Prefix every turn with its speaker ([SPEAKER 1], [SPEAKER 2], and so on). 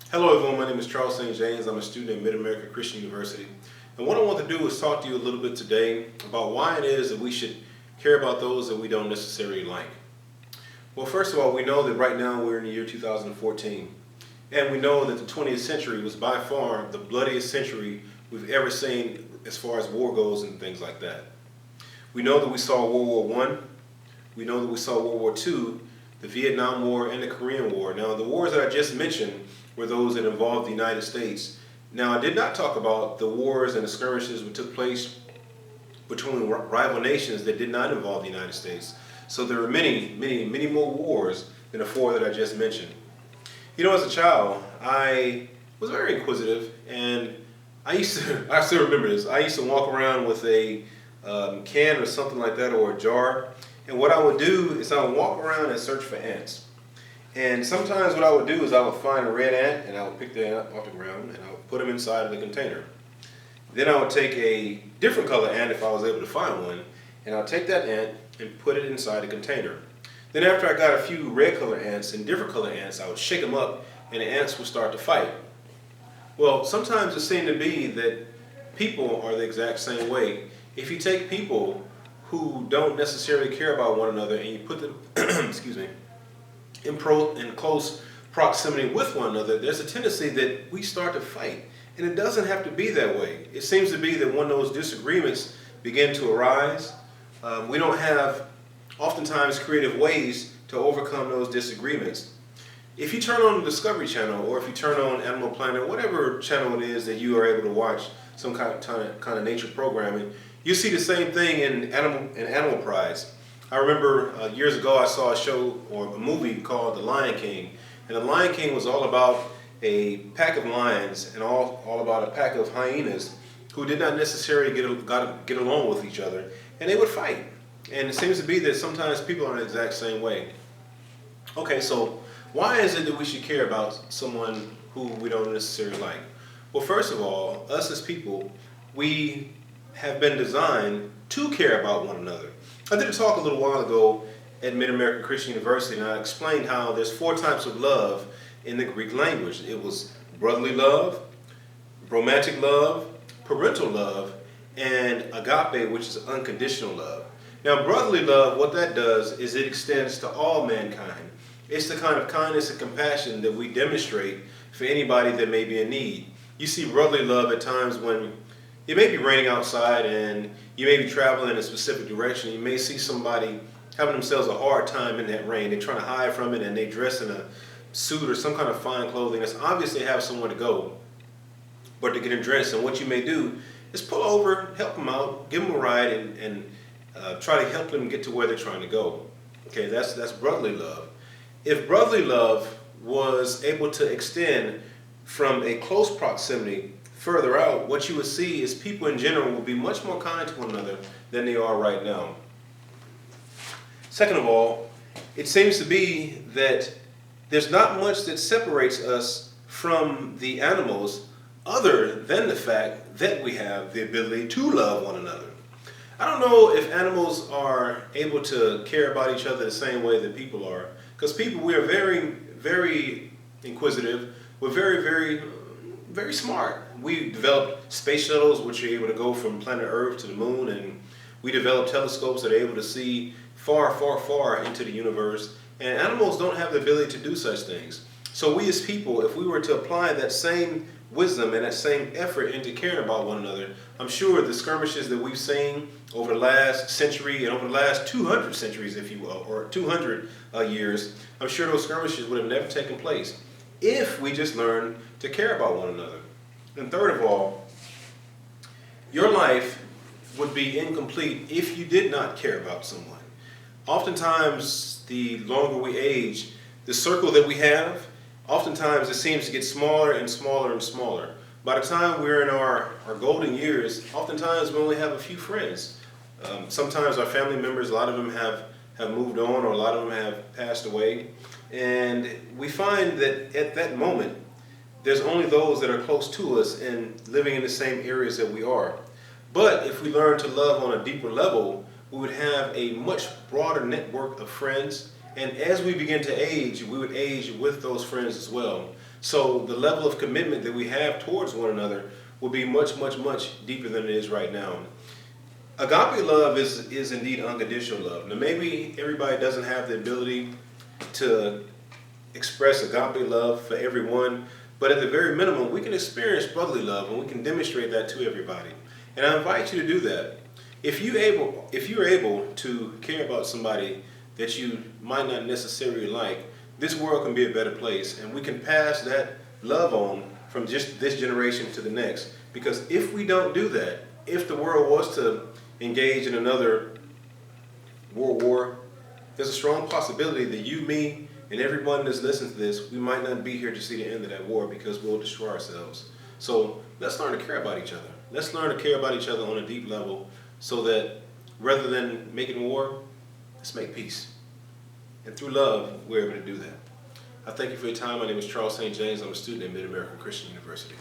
[SPEAKER 1] Hello everyone, my name is Charles St. James. I'm a student at Mid-America Christian University. And what I want to do is talk to you a little bit today about why it is that we should care about those that we don't necessarily like. Well, first of all, we know that right now we're in the year 2014. And we know that the 20th century was by far the bloodiest century we've ever seen as far as war goes and things like that. We know that we saw World War I. We know that we saw World War II, the Vietnam War, and the Korean War. Now, the wars that I just mentioned were those that involved the United States. Now, I did not talk about the wars and the skirmishes that took place between rival nations that did not involve the United States. So there are many more wars than the four that I just mentioned. You know, as a child, I was very inquisitive, and I still remember this. I used to walk around with a can or something like that, or a jar, and what I would do is I would walk around and search for ants. And sometimes what I would do is I would find a red ant, and I would pick the ant off the ground, and I would put them inside of the container. Then I would take a different color ant if I was able to find one, and I would take that ant and put it inside the container. Then after I got a few red color ants and different color ants, I would shake them up, and the ants would start to fight. Well, sometimes it seemed to be that people are the exact same way. If you take people who don't necessarily care about one another and you put them, excuse me, in close proximity with one another, there's a tendency that we start to fight. And it doesn't have to be that way. It seems to be that when those disagreements begin to arise, we don't have oftentimes creative ways to overcome those disagreements. If you turn on the Discovery Channel, or if you turn on Animal Planet, whatever channel it is that you are able to watch some kind of nature programming, you see the same thing in Animal Prize. I remember years ago I saw a show or a movie called The Lion King, and The Lion King was all about a pack of lions and all about a pack of hyenas who did not necessarily get along with each other, and they would fight. And it seems to be that sometimes people are the exact same way. Okay, so why is it that we should care about someone who we don't necessarily like? Well, first of all, us as people, we have been designed to care about one another. I did a talk a little while ago at Mid-American Christian University, and I explained how there's 4 types of love in the Greek language. It was brotherly love, romantic love, parental love, and agape, which is unconditional love. Now, brotherly love, what that does is it extends to all mankind. It's the kind of kindness and compassion that we demonstrate for anybody that may be in need. You see brotherly love at times when it may be raining outside and you may be traveling in a specific direction. You may see somebody having themselves a hard time in that rain. They're trying to hide from it, and they dress in a suit or some kind of fine clothing. It's obvious they have somewhere to go, but to get dressed. And what you may do is pull over, help them out, give them a ride, and try to help them get to where they're trying to go. Okay, that's brotherly love. If brotherly love was able to extend from a close proximity further out, what you would see is people in general will be much more kind to one another than they are right now. Second of all, it seems to be that there's not much that separates us from the animals other than the fact that we have the ability to love one another. I don't know if animals are able to care about each other the same way that people are, because people, we are very inquisitive. We're very smart. We developed space shuttles which are able to go from planet Earth to the moon, and we developed telescopes that are able to see far into the universe. And animals don't have the ability to do such things. So we as people, if we were to apply that same wisdom and that same effort into caring about one another, I'm sure the skirmishes that we've seen over the last century and over the last 200 centuries, if you will, or 200 years, I'm sure those skirmishes would have never taken place if we just learned to care about one another. And third of all, your life would be incomplete if you did not care about someone. Oftentimes, the longer we age, the circle that we have, oftentimes it seems to get smaller and smaller and smaller. By the time we're in our golden years, oftentimes we only have a few friends. Sometimes our family members, a lot of them have moved on, or a lot of them have passed away. And we find that at that moment, there's only those that are close to us and living in the same areas that we are. But if we learn to love on a deeper level, we would have a much broader network of friends, And as we begin to age, we would age with those friends as well. So the level of commitment that we have towards one another will be much, much, much deeper than it is right now. Agape love is indeed unconditional love. Now maybe everybody doesn't have the ability to express agape love for everyone, but at the very minimum, we can experience brotherly love and we can demonstrate that to everybody. And I invite you to do that. If you're able to care about somebody that you might not necessarily like, this world can be a better place, and we can pass that love on from just this generation to the next. Because if we don't do that, if the world was to engage in another world war, there's a strong possibility that you, me, and everyone that's listening to this, we might not be here to see the end of that war because we'll destroy ourselves. So let's learn to care about each other. Let's learn to care about each other on a deep level so that rather than making war, let's make peace. And through love, we're able to do that. I thank you for your time. My name is Charles St. James. I'm a student at Mid-American Christian University.